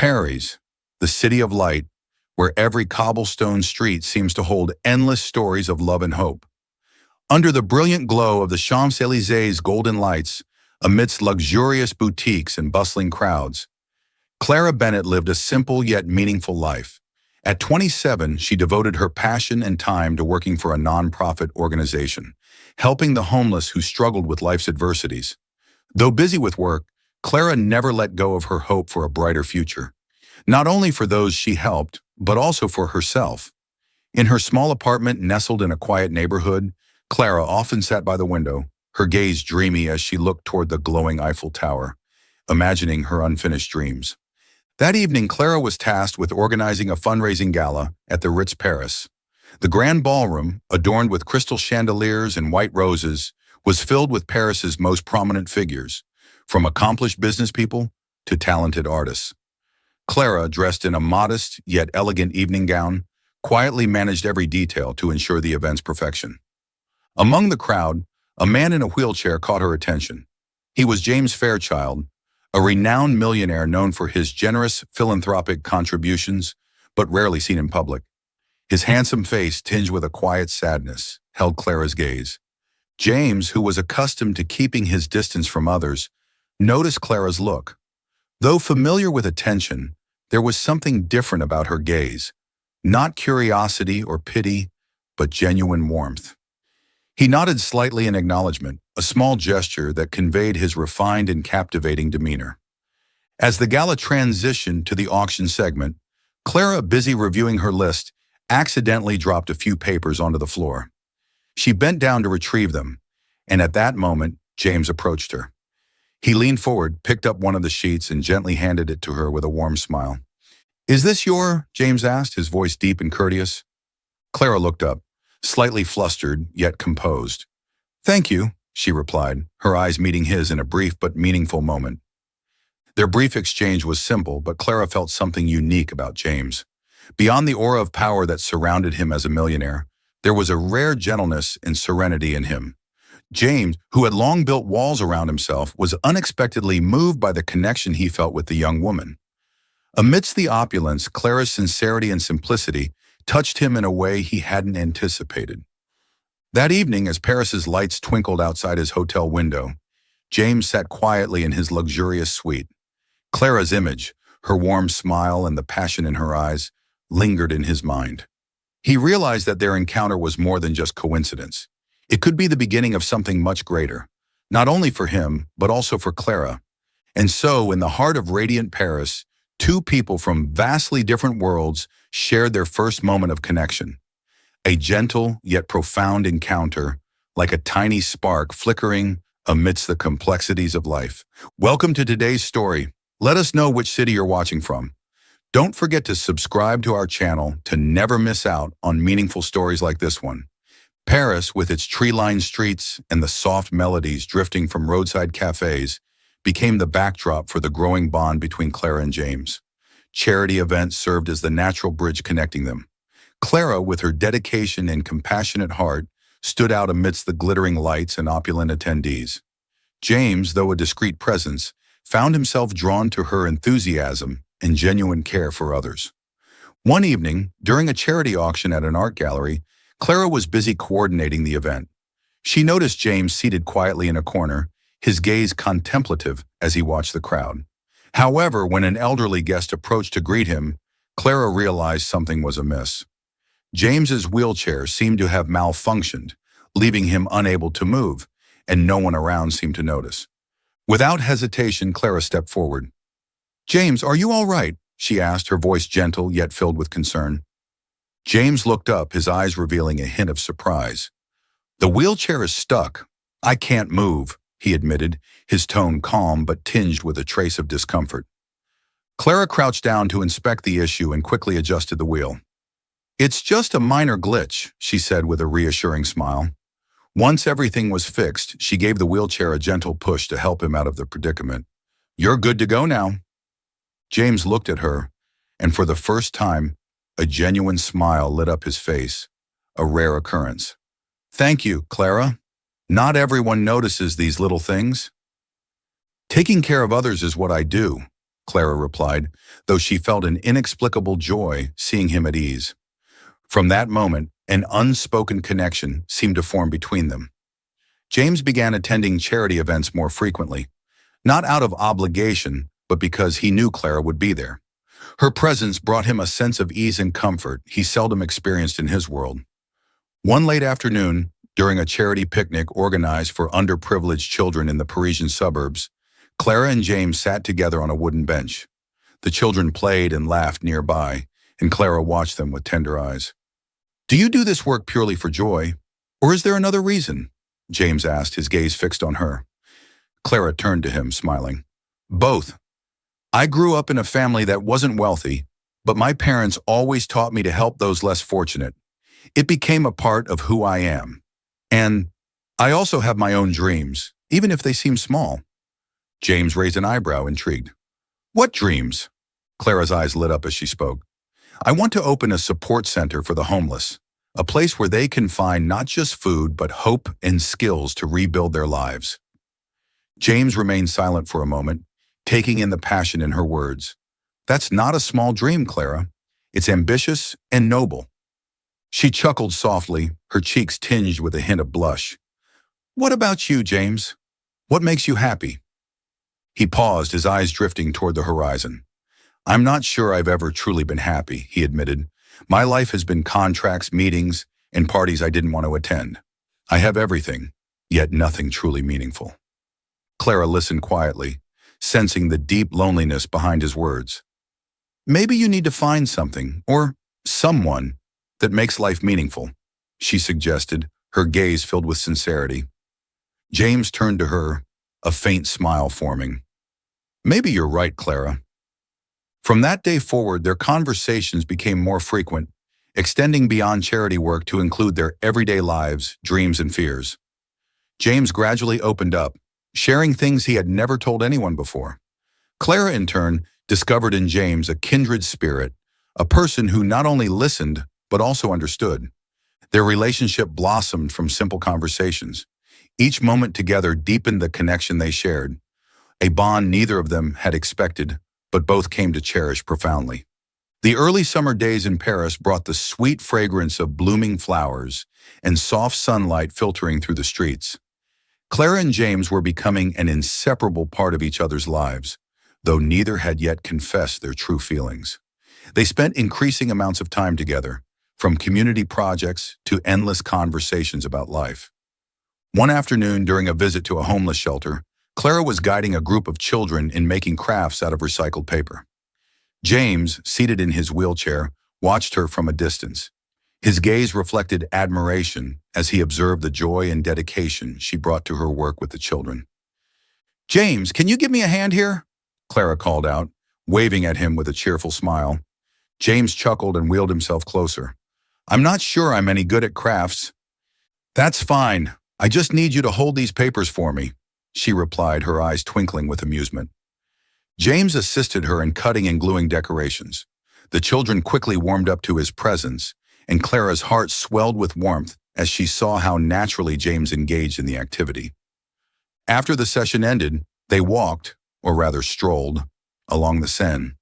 Paris, the city of light, where every cobblestone street seems to hold endless stories of love and hope. Under the brilliant glow of the Champs-Élysées golden lights, amidst luxurious boutiques and bustling crowds, Clara Bennett lived a simple yet meaningful life. At 27, she devoted her passion and time to working for a nonprofit organization, helping the homeless who struggled with life's adversities. Though busy with work, Clara never let go of her hope for a brighter future, not only for those she helped, but also for herself. In her small apartment nestled in a quiet neighborhood, Clara often sat by the window, her gaze dreamy as she looked toward the glowing Eiffel Tower, imagining her unfinished dreams. That evening, Clara was tasked with organizing a fundraising gala at the Ritz Paris. The grand ballroom, adorned with crystal chandeliers and white roses, was filled with Paris's most prominent figures, from accomplished business people to talented artists. Clara, dressed in a modest yet elegant evening gown, quietly managed every detail to ensure the event's perfection. Among the crowd, a man in a wheelchair caught her attention. He was James Fairchild, a renowned millionaire known for his generous philanthropic contributions, but rarely seen in public. His handsome face, tinged with a quiet sadness, held Clara's gaze. James, who was accustomed to keeping his distance from others, noticed Clara's look. Though familiar with attention, there was something different about her gaze. Not curiosity or pity, but genuine warmth. He nodded slightly in acknowledgement, a small gesture that conveyed his refined and captivating demeanor. As the gala transitioned to the auction segment, Clara, busy reviewing her list, accidentally dropped a few papers onto the floor. She bent down to retrieve them, and at that moment, James approached her. He leaned forward, picked up one of the sheets, and gently handed it to her with a warm smile. "Is this your?" James asked, his voice deep and courteous. Clara looked up, slightly flustered, yet composed. "Thank you," she replied, her eyes meeting his in a brief but meaningful moment. Their brief exchange was simple, but Clara felt something unique about James. Beyond the aura of power that surrounded him as a millionaire, there was a rare gentleness and serenity in him. James, who had long built walls around himself, was unexpectedly moved by the connection he felt with the young woman. Amidst the opulence, Clara's sincerity and simplicity touched him in a way he hadn't anticipated. That evening, as Paris's lights twinkled outside his hotel window, James sat quietly in his luxurious suite. Clara's image, her warm smile and the passion in her eyes, lingered in his mind. He realized that their encounter was more than just coincidence. It could be the beginning of something much greater, not only for him, but also for Clara. And so, in the heart of radiant Paris, two people from vastly different worlds shared their first moment of connection. A gentle yet profound encounter, like a tiny spark flickering amidst the complexities of life. Welcome to today's story. Let us know which city you're watching from. Don't forget to subscribe to our channel to never miss out on meaningful stories like this one. Paris, with its tree-lined streets and the soft melodies drifting from roadside cafes, became the backdrop for the growing bond between Clara and James. Charity events served as the natural bridge connecting them. Clara, with her dedication and compassionate heart, stood out amidst the glittering lights and opulent attendees. James, though a discreet presence, found himself drawn to her enthusiasm and genuine care for others. One evening, during a charity auction at an art gallery, Clara was busy coordinating the event. She noticed James seated quietly in a corner, his gaze contemplative as he watched the crowd. However, when an elderly guest approached to greet him, Clara realized something was amiss. James's wheelchair seemed to have malfunctioned, leaving him unable to move, and no one around seemed to notice. Without hesitation, Clara stepped forward. "James, are you all right?" she asked, her voice gentle yet filled with concern. James looked up, his eyes revealing a hint of surprise. "The wheelchair is stuck. I can't move," he admitted, his tone calm but tinged with a trace of discomfort. Clara crouched down to inspect the issue and quickly adjusted the wheel. "It's just a minor glitch," she said with a reassuring smile. Once everything was fixed, she gave the wheelchair a gentle push to help him out of the predicament. "You're good to go now." James looked at her, and for the first time, a genuine smile lit up his face, a rare occurrence. "Thank you, Clara. Not everyone notices these little things." "Taking care of others is what I do," Clara replied, though she felt an inexplicable joy seeing him at ease. From that moment, an unspoken connection seemed to form between them. James began attending charity events more frequently, not out of obligation, but because he knew Clara would be there. Her presence brought him a sense of ease and comfort he seldom experienced in his world. One late afternoon, during a charity picnic organized for underprivileged children in the Parisian suburbs, Clara and James sat together on a wooden bench. The children played and laughed nearby, and Clara watched them with tender eyes. "Do you do this work purely for joy, or is there another reason?" James asked, his gaze fixed on her. Clara turned to him, smiling. "Both. I grew up in a family that wasn't wealthy, but my parents always taught me to help those less fortunate. It became a part of who I am. And I also have my own dreams, even if they seem small." James raised an eyebrow, intrigued. "What dreams?" Clara's eyes lit up as she spoke. "I want to open a support center for the homeless, a place where they can find not just food, but hope and skills to rebuild their lives." James remained silent for a moment, taking in the passion in her words. "That's not a small dream, Clara. It's ambitious and noble." She chuckled softly, her cheeks tinged with a hint of blush. "What about you, James? What makes you happy?" He paused, his eyes drifting toward the horizon. "I'm not sure I've ever truly been happy," he admitted. "My life has been contracts, meetings, and parties I didn't want to attend. I have everything, yet nothing truly meaningful." Clara listened quietly, sensing the deep loneliness behind his words. "Maybe you need to find something, or someone, that makes life meaningful," she suggested, her gaze filled with sincerity. James turned to her, a faint smile forming. "Maybe you're right, Clara." From that day forward, their conversations became more frequent, extending beyond charity work to include their everyday lives, dreams, and fears. James gradually opened up, sharing things he had never told anyone before. Clara, in turn, discovered in James a kindred spirit, a person who not only listened, but also understood. Their relationship blossomed from simple conversations. Each moment together deepened the connection they shared, a bond neither of them had expected, but both came to cherish profoundly. The early summer days in Paris brought the sweet fragrance of blooming flowers and soft sunlight filtering through the streets. Clara and James were becoming an inseparable part of each other's lives, though neither had yet confessed their true feelings. They spent increasing amounts of time together, from community projects to endless conversations about life. One afternoon, during a visit to a homeless shelter, Clara was guiding a group of children in making crafts out of recycled paper. James, seated in his wheelchair, watched her from a distance. His gaze reflected admiration as he observed the joy and dedication she brought to her work with the children. "James, can you give me a hand here?" Clara called out, waving at him with a cheerful smile. James chuckled and wheeled himself closer. "I'm not sure I'm any good at crafts." "That's fine. I just need you to hold these papers for me," she replied, her eyes twinkling with amusement. James assisted her in cutting and gluing decorations. The children quickly warmed up to his presence, and Clara's heart swelled with warmth as she saw how naturally James engaged in the activity. After the session ended, they walked, or rather strolled, along the Seine.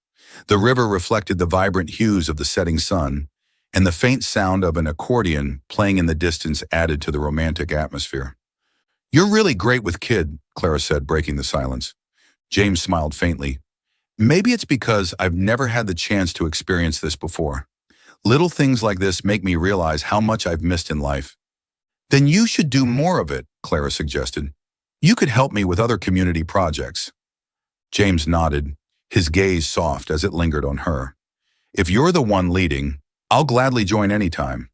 The river reflected the vibrant hues of the setting sun, and the faint sound of an accordion playing in the distance added to the romantic atmosphere. "You're really great with kids," Clara said, breaking the silence. James smiled faintly. "Maybe it's because I've never had the chance to experience this before. Little things like this make me realize how much I've missed in life." "Then you should do more of it," Clara suggested. "You could help me with other community projects." James nodded, his gaze soft as it lingered on her. "If you're the one leading, I'll gladly join anytime."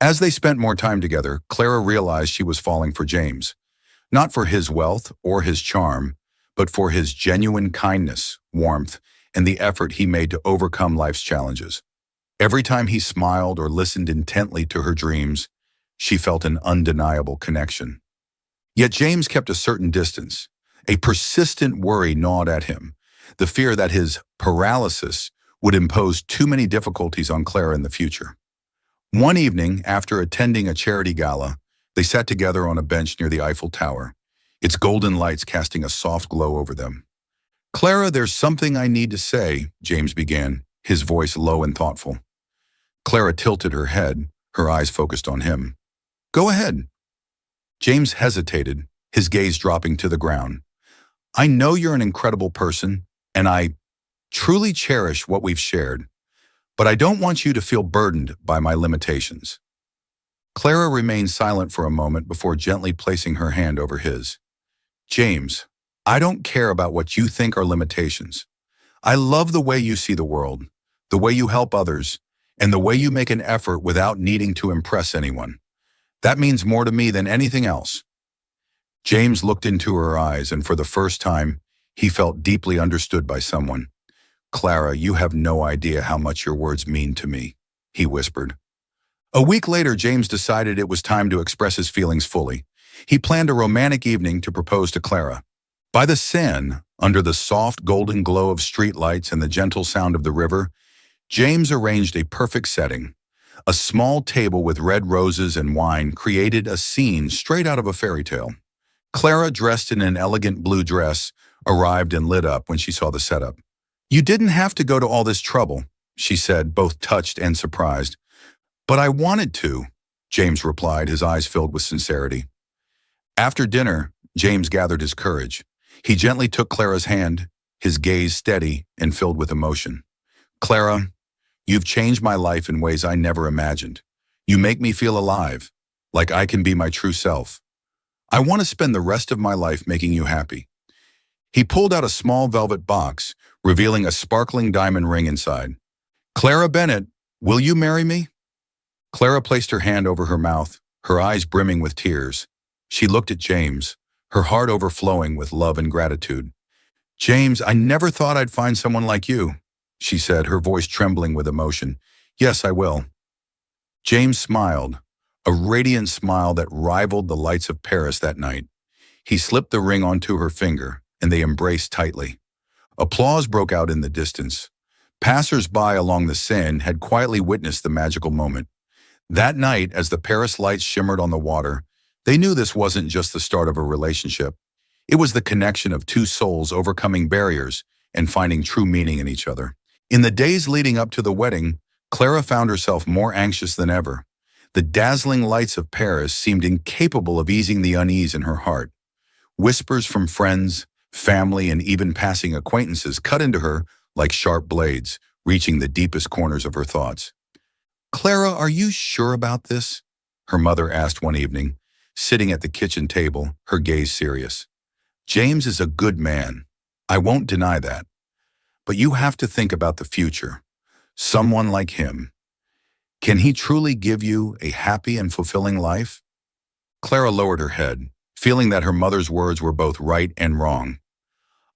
As they spent more time together, Clara realized she was falling for James, not for his wealth or his charm, but for his genuine kindness, warmth, and the effort he made to overcome life's challenges. Every time he smiled or listened intently to her dreams, she felt an undeniable connection. Yet James kept a certain distance. A persistent worry gnawed at him, the fear that his paralysis would impose too many difficulties on Clara in the future. One evening, after attending a charity gala, they sat together on a bench near the Eiffel Tower, its golden lights casting a soft glow over them. Clara, there's something I need to say, James began, his voice low and thoughtful. Clara tilted her head, her eyes focused on him. Go ahead. James hesitated, his gaze dropping to the ground. I know you're an incredible person, and I truly cherish what we've shared, but I don't want you to feel burdened by my limitations. Clara remained silent for a moment before gently placing her hand over his. James, I don't care about what you think are limitations. I love the way you see the world, the way you help others, and the way you make an effort without needing to impress anyone. That means more to me than anything else. James looked into her eyes, and for the first time, he felt deeply understood by someone. Clara, you have no idea how much your words mean to me, he whispered. A week later, James decided it was time to express his feelings fully. He planned a romantic evening to propose to Clara. By the Seine, under the soft golden glow of streetlights and the gentle sound of the river, James arranged a perfect setting. A small table with red roses and wine created a scene straight out of a fairy tale. Clara, dressed in an elegant blue dress, arrived and lit up when she saw the setup. You didn't have to go to all this trouble, she said, both touched and surprised. But I wanted to, James replied, his eyes filled with sincerity. After dinner, James gathered his courage. He gently took Clara's hand, his gaze steady and filled with emotion. Clara, you've changed my life in ways I never imagined. You make me feel alive, like I can be my true self. I want to spend the rest of my life making you happy. He pulled out a small velvet box, revealing a sparkling diamond ring inside. Clara Bennett, will you marry me? Clara placed her hand over her mouth, her eyes brimming with tears. She looked at James, her heart overflowing with love and gratitude. James, I never thought I'd find someone like you, she said, her voice trembling with emotion. Yes, I will. James smiled, a radiant smile that rivaled the lights of Paris that night. He slipped the ring onto her finger, and they embraced tightly. Applause broke out in the distance. Passers-by along the Seine had quietly witnessed the magical moment. That night, as the Paris lights shimmered on the water, they knew this wasn't just the start of a relationship. It was the connection of two souls overcoming barriers and finding true meaning in each other. In the days leading up to the wedding, Clara found herself more anxious than ever. The dazzling lights of Paris seemed incapable of easing the unease in her heart. Whispers from friends, family, and even passing acquaintances cut into her like sharp blades, reaching the deepest corners of her thoughts. Clara, are you sure about this? Her mother asked one evening, sitting at the kitchen table, her gaze serious. James is a good man. I won't deny that. But you have to think about the future. Someone like him. Can he truly give you a happy and fulfilling life? Clara lowered her head, feeling that her mother's words were both right and wrong.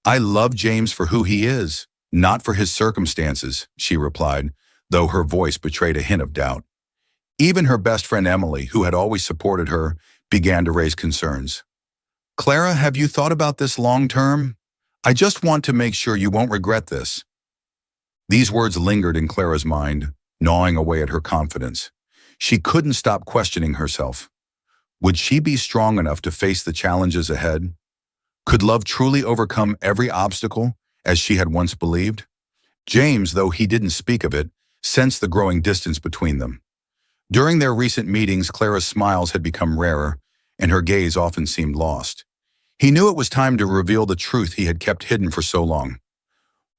I love James for who he is, not for his circumstances, she replied, though her voice betrayed a hint of doubt. Even her best friend Emily, who had always supported her, began to raise concerns. Clara, have you thought about this long term? I just want to make sure you won't regret this. These words lingered in Clara's mind, gnawing away at her confidence. She couldn't stop questioning herself. Would she be strong enough to face the challenges ahead? Could love truly overcome every obstacle, as she had once believed? James, though he didn't speak of it, sensed the growing distance between them. During their recent meetings, Clara's smiles had become rarer, and her gaze often seemed lost. He knew it was time to reveal the truth he had kept hidden for so long.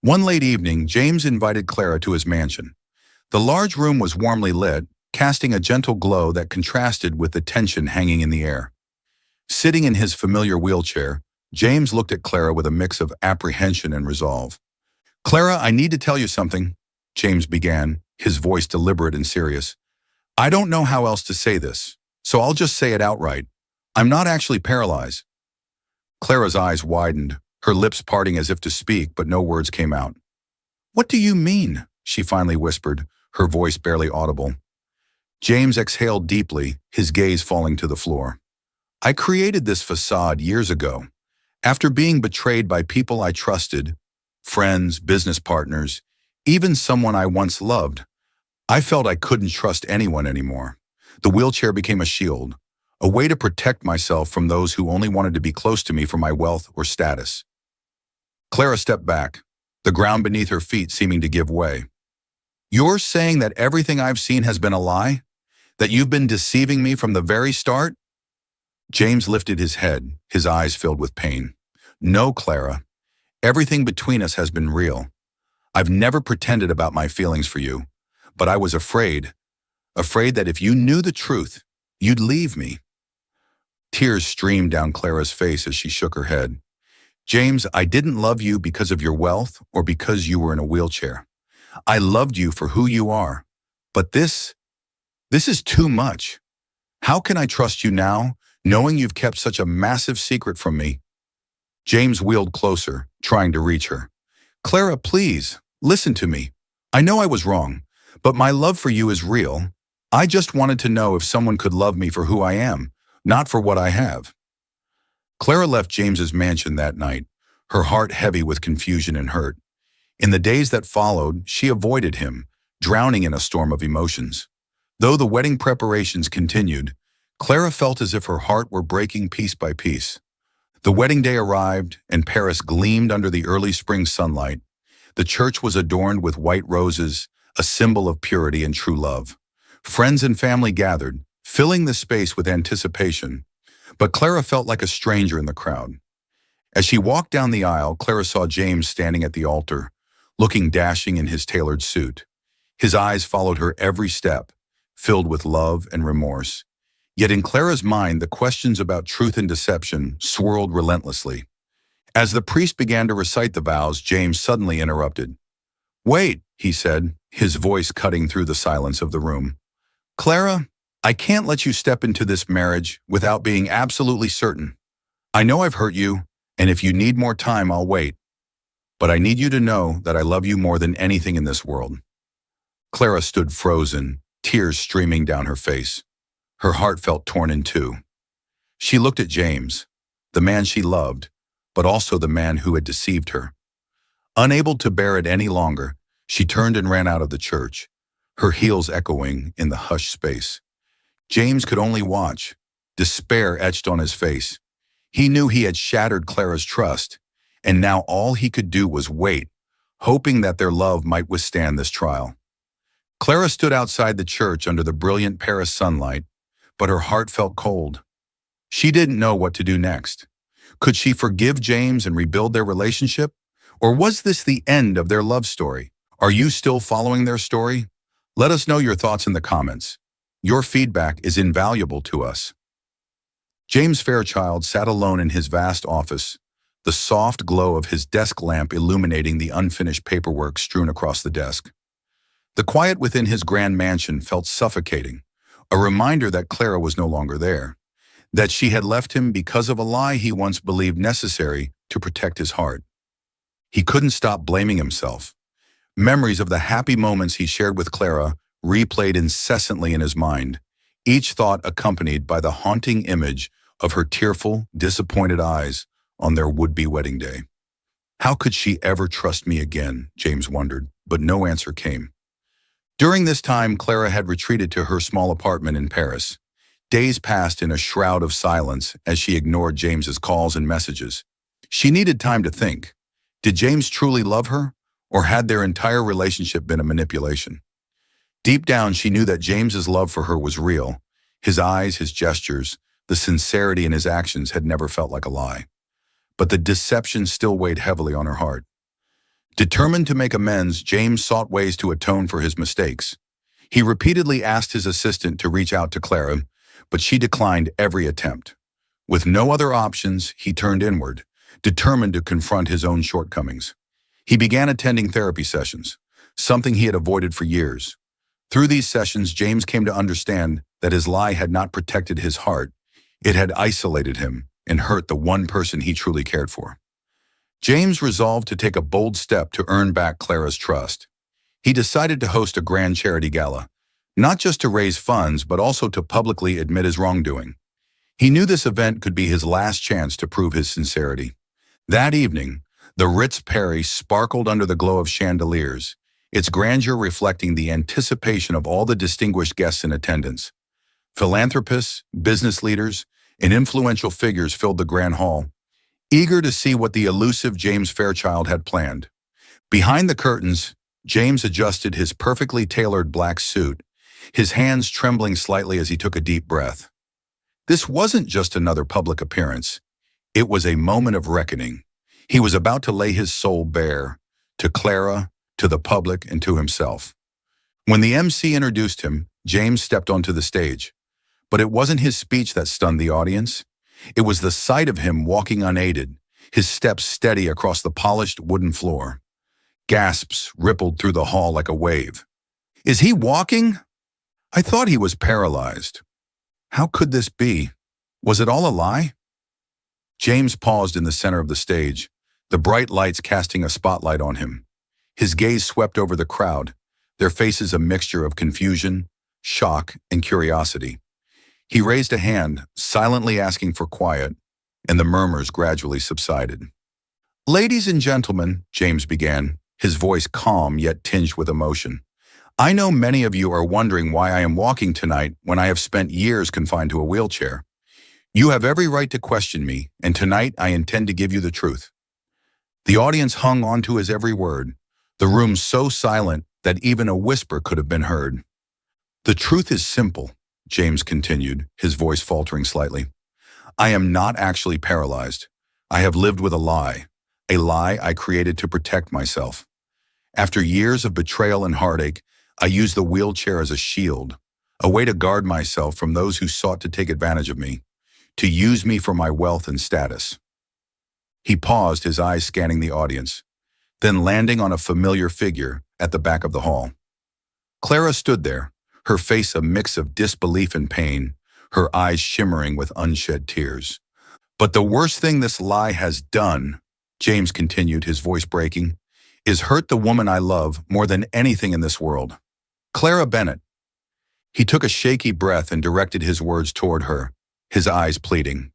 One late evening, James invited Clara to his mansion. The large room was warmly lit, casting a gentle glow that contrasted with the tension hanging in the air. Sitting in his familiar wheelchair, James looked at Clara with a mix of apprehension and resolve. Clara, I need to tell you something, James began, his voice deliberate and serious. I don't know how else to say this, so I'll just say it outright. I'm not actually paralyzed. Clara's eyes widened, her lips parting as if to speak, but no words came out. What do you mean? She finally whispered, her voice barely audible. James exhaled deeply, his gaze falling to the floor. I created this facade years ago, after being betrayed by people I trusted, friends, business partners, even someone I once loved. I felt I couldn't trust anyone anymore. The wheelchair became a shield, a way to protect myself from those who only wanted to be close to me for my wealth or status. Clara stepped back, the ground beneath her feet seeming to give way. You're saying that everything I've seen has been a lie? That you've been deceiving me from the very start? James lifted his head, his eyes filled with pain. No, Clara. Everything between us has been real. I've never pretended about my feelings for you, but I was afraid that if you knew the truth, you'd leave me. Tears streamed down Clara's face as she shook her head. James, I didn't love you because of your wealth or because you were in a wheelchair. I loved you for who you are. But this is too much. How can I trust you now, knowing you've kept such a massive secret from me? James wheeled closer, trying to reach her. Clara, please, listen to me. I know I was wrong, but my love for you is real. I just wanted to know if someone could love me for who I am, not for what I have. Clara left James's mansion that night, her heart heavy with confusion and hurt. In the days that followed, she avoided him, drowning in a storm of emotions. Though the wedding preparations continued, Clara felt as if her heart were breaking piece by piece. The wedding day arrived, and Paris gleamed under the early spring sunlight. The church was adorned with white roses, a symbol of purity and true love. Friends and family gathered, filling the space with anticipation. But Clara felt like a stranger in the crowd. As she walked down the aisle, Clara saw James standing at the altar, looking dashing in his tailored suit. His eyes followed her every step, filled with love and remorse. Yet in Clara's mind, the questions about truth and deception swirled relentlessly. As the priest began to recite the vows, James suddenly interrupted. Wait, he said, his voice cutting through the silence of the room. Clara, I can't let you step into this marriage without being absolutely certain. I know I've hurt you, and if you need more time, I'll wait. But I need you to know that I love you more than anything in this world. Clara stood frozen, tears streaming down her face. Her heart felt torn in two. She looked at James, the man she loved, but also the man who had deceived her. Unable to bear it any longer, she turned and ran out of the church, her heels echoing in the hushed space. James could only watch, despair etched on his face. He knew he had shattered Clara's trust, and now all he could do was wait, hoping that their love might withstand this trial. Clara stood outside the church under the brilliant Paris sunlight, but her heart felt cold. She didn't know what to do next. Could she forgive James and rebuild their relationship? Or was this the end of their love story? Are you still following their story? Let us know your thoughts in the comments. Your feedback is invaluable to us. James Fairchild sat alone in his vast office, the soft glow of his desk lamp illuminating the unfinished paperwork strewn across the desk. The quiet within his grand mansion felt suffocating, a reminder that Clara was no longer there, that she had left him because of a lie he once believed necessary to protect his heart. He couldn't stop blaming himself. Memories of the happy moments he shared with Clara replayed incessantly in his mind, each thought accompanied by the haunting image of her tearful, disappointed eyes on their would-be wedding day. How could she ever trust me again, James wondered, but no answer came. During this time, Clara had retreated to her small apartment in Paris. Days passed in a shroud of silence as she ignored James's calls and messages. She needed time to think. Did James truly love her, or had their entire relationship been a manipulation? Deep down, she knew that James's love for her was real. His eyes, his gestures, the sincerity in his actions had never felt like a lie. But the deception still weighed heavily on her heart. Determined to make amends, James sought ways to atone for his mistakes. He repeatedly asked his assistant to reach out to Clara, but she declined every attempt. With no other options, he turned inward, determined to confront his own shortcomings. He began attending therapy sessions, something he had avoided for years. Through these sessions, James came to understand that his lie had not protected his heart. It had isolated him and hurt the one person he truly cared for. James resolved to take a bold step to earn back Clara's trust. He decided to host a grand charity gala, not just to raise funds, but also to publicly admit his wrongdoing. He knew this event could be his last chance to prove his sincerity. That evening, the Ritz Paris sparkled under the glow of chandeliers, its grandeur reflecting the anticipation of all the distinguished guests in attendance. Philanthropists, business leaders, and influential figures filled the grand hall. eager to see what the elusive James Fairchild had planned. Behind the curtains, James adjusted his perfectly tailored black suit, his hands trembling slightly as he took a deep breath. This wasn't just another public appearance. It was a moment of reckoning. He was about to lay his soul bare, to Clara, to the public, and to himself. When the MC introduced him, James stepped onto the stage. But it wasn't his speech that stunned the audience. It was the sight of him walking unaided, his steps steady across the polished wooden floor. Gasps rippled through the hall like a wave. "Is he walking? I thought he was paralyzed. How could this be? Was it all a lie?" James paused in the center of the stage, the bright lights casting a spotlight on him. His gaze swept over the crowd, their faces a mixture of confusion, shock, and curiosity. He raised a hand, silently asking for quiet, and the murmurs gradually subsided. "Ladies and gentlemen," James began, his voice calm yet tinged with emotion, "I know many of you are wondering why I am walking tonight when I have spent years confined to a wheelchair. You have every right to question me, and tonight I intend to give you the truth." The audience hung on to his every word, the room so silent that even a whisper could have been heard. "The truth is simple," James continued, his voice faltering slightly. "I am not actually paralyzed. I have lived with a lie I created to protect myself. After years of betrayal and heartache, I used the wheelchair as a shield, a way to guard myself from those who sought to take advantage of me, to use me for my wealth and status." He paused, his eyes scanning the audience, then landing on a familiar figure at the back of the hall. Clara stood there, her face a mix of disbelief and pain, her eyes shimmering with unshed tears. "But the worst thing this lie has done," James continued, his voice breaking, "is hurt the woman I love more than anything in this world. Clara Bennett." He took a shaky breath and directed his words toward her, his eyes pleading.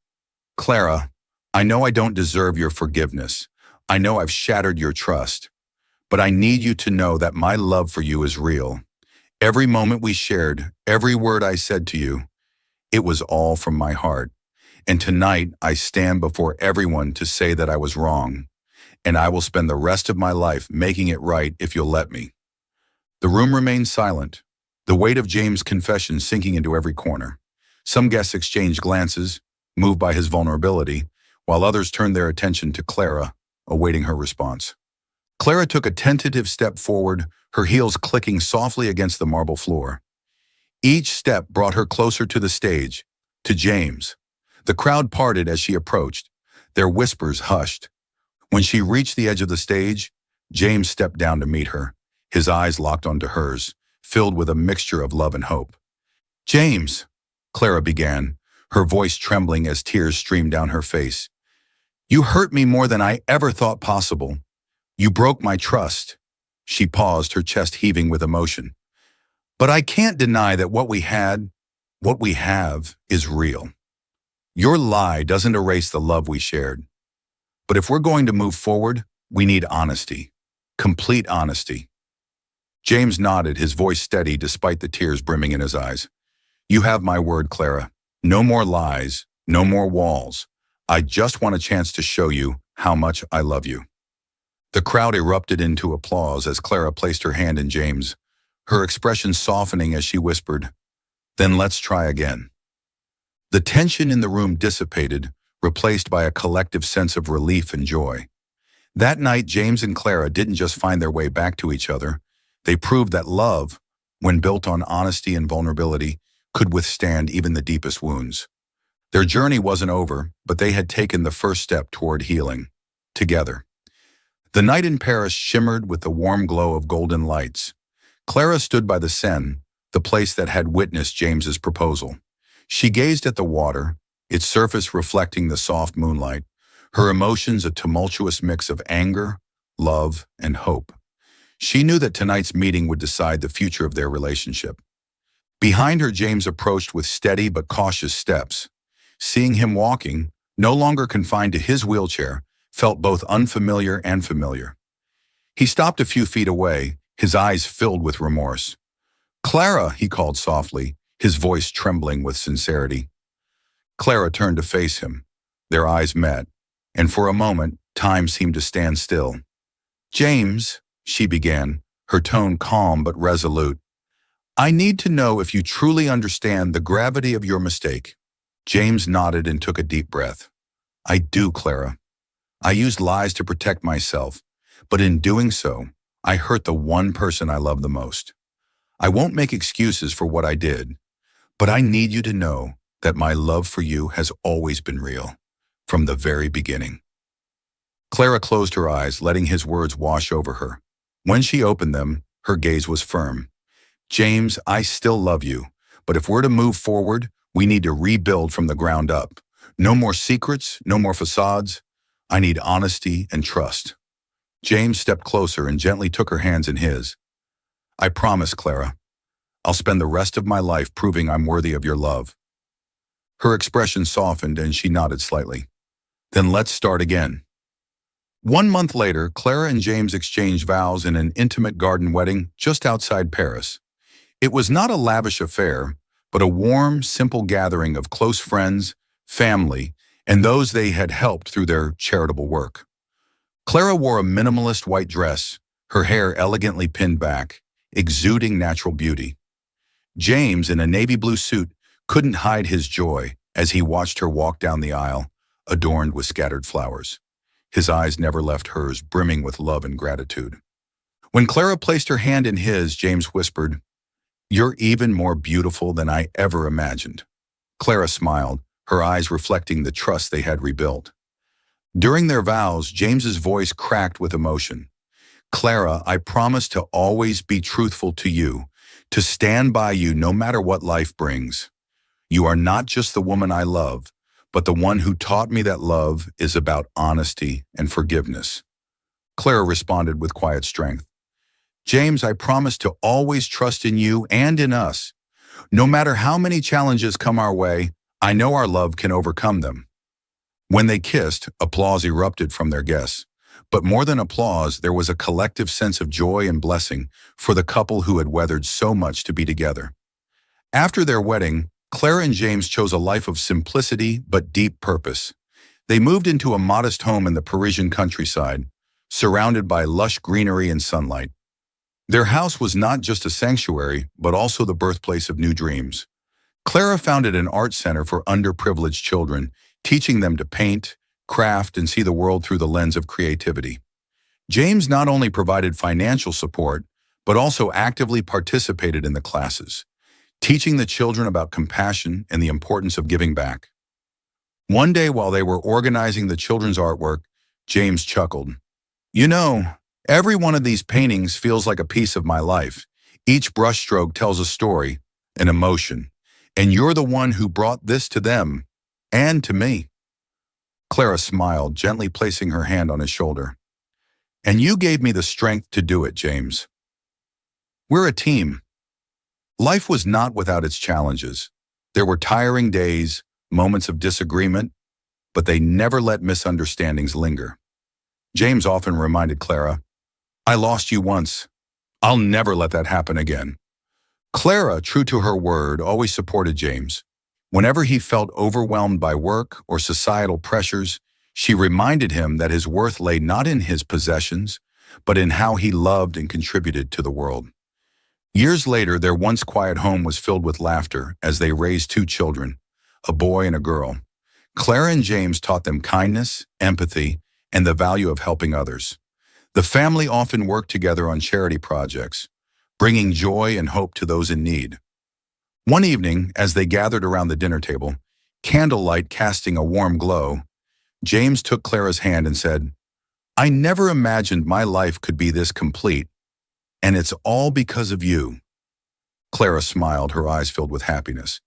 "Clara, I know I don't deserve your forgiveness. I know I've shattered your trust. But I need you to know that my love for you is real. Every moment we shared, every word I said to you, it was all from my heart. And tonight I stand before everyone to say that I was wrong, and I will spend the rest of my life making it right if you'll let me." The room remained silent, the weight of James' confession sinking into every corner. Some guests exchanged glances, moved by his vulnerability, while others turned their attention to Clara, awaiting her response. Clara took a tentative step forward, her heels clicking softly against the marble floor. Each step brought her closer to the stage, to James. The crowd parted as she approached, their whispers hushed. When she reached the edge of the stage, James stepped down to meet her, his eyes locked onto hers, filled with a mixture of love and hope. "James," Clara began, her voice trembling as tears streamed down her face, "you hurt me more than I ever thought possible. You broke my trust." She paused, her chest heaving with emotion. "But I can't deny that what we have, is real. Your lie doesn't erase the love we shared. But if we're going to move forward, we need honesty. Complete honesty." James nodded, his voice steady despite the tears brimming in his eyes. "You have my word, Clara. No more lies, no more walls. I just want a chance to show you how much I love you." The crowd erupted into applause as Clara placed her hand in James', her expression softening as she whispered, "Then let's try again." The tension in the room dissipated, replaced by a collective sense of relief and joy. That night, James and Clara didn't just find their way back to each other. They proved that love, when built on honesty and vulnerability, could withstand even the deepest wounds. Their journey wasn't over, but they had taken the first step toward healing, together. The night in Paris shimmered with the warm glow of golden lights. Clara stood by the Seine, the place that had witnessed James's proposal. She gazed at the water, its surface reflecting the soft moonlight, her emotions a tumultuous mix of anger, love, and hope. She knew that tonight's meeting would decide the future of their relationship. Behind her, James approached with steady but cautious steps. Seeing him walking, no longer confined to his wheelchair, felt both unfamiliar and familiar. He stopped a few feet away, his eyes filled with remorse. "Clara," he called softly, his voice trembling with sincerity. Clara turned to face him. Their eyes met, and for a moment, time seemed to stand still. "James," she began, her tone calm but resolute, "I need to know if you truly understand the gravity of your mistake." James nodded and took a deep breath. "I do, Clara. I used lies to protect myself, but in doing so, I hurt the one person I love the most. I won't make excuses for what I did, but I need you to know that my love for you has always been real, from the very beginning." Clara closed her eyes, letting his words wash over her. When she opened them, her gaze was firm. "James, I still love you, but if we're to move forward, we need to rebuild from the ground up. No more secrets, no more facades. I need honesty and trust." James stepped closer and gently took her hands in his. "I promise, Clara. I'll spend the rest of my life proving I'm worthy of your love." Her expression softened and she nodded slightly. "Then let's start again." 1 month later, Clara and James exchanged vows in an intimate garden wedding just outside Paris. It was not a lavish affair, but a warm, simple gathering of close friends, family, and those they had helped through their charitable work. Clara wore a minimalist white dress, her hair elegantly pinned back, exuding natural beauty. James, in a navy blue suit, couldn't hide his joy as he watched her walk down the aisle, adorned with scattered flowers. His eyes never left hers, brimming with love and gratitude. When Clara placed her hand in his, James whispered, "You're even more beautiful than I ever imagined." Clara smiled, her eyes reflecting the trust they had rebuilt. During their vows, James's voice cracked with emotion. "Clara, I promise to always be truthful to you, to stand by you no matter what life brings. You are not just the woman I love, but the one who taught me that love is about honesty and forgiveness." Clara responded with quiet strength. "James, I promise to always trust in you and in us. No matter how many challenges come our way, I know our love can overcome them." When they kissed, applause erupted from their guests. But more than applause, there was a collective sense of joy and blessing for the couple who had weathered so much to be together. After their wedding, Clara and James chose a life of simplicity but deep purpose. They moved into a modest home in the Parisian countryside, surrounded by lush greenery and sunlight. Their house was not just a sanctuary, but also the birthplace of new dreams. Clara founded an art center for underprivileged children, teaching them to paint, craft, and see the world through the lens of creativity. James not only provided financial support, but also actively participated in the classes, teaching the children about compassion and the importance of giving back. One day while they were organizing the children's artwork, James chuckled. "You know, every one of these paintings feels like a piece of my life. Each brushstroke tells a story, an emotion, and you're the one who brought this to them, and to me." Clara smiled, gently placing her hand on his shoulder. "And you gave me the strength to do it, James. We're a team." Life was not without its challenges. There were tiring days, moments of disagreement, but they never let misunderstandings linger. James often reminded Clara, "I lost you once. I'll never let that happen again." Clara, true to her word, always supported James. Whenever he felt overwhelmed by work or societal pressures, she reminded him that his worth lay not in his possessions, but in how he loved and contributed to the world. Years later, their once quiet home was filled with laughter as they raised 2 children, a boy and a girl. Clara and James taught them kindness, empathy, and the value of helping others. The family often worked together on charity projects, bringing joy and hope to those in need. One evening, as they gathered around the dinner table, candlelight casting a warm glow, James took Clara's hand and said, "I never imagined my life could be this complete, and it's all because of you." Clara smiled, her eyes filled with happiness.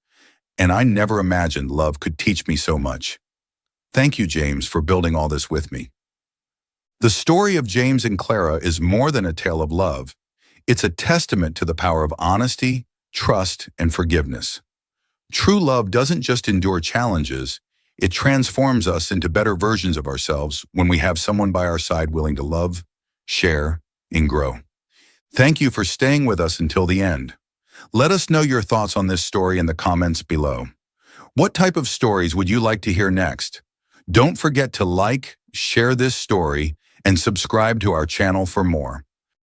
"And I never imagined love could teach me so much. Thank you, James, for building all this with me." The story of James and Clara is more than a tale of love. It's a testament to the power of honesty, trust, and forgiveness. True love doesn't just endure challenges, it transforms us into better versions of ourselves when we have someone by our side willing to love, share, and grow. Thank you for staying with us until the end. Let us know your thoughts on this story in the comments below. What type of stories would you like to hear next? Don't forget to like, share this story, and subscribe to our channel for more.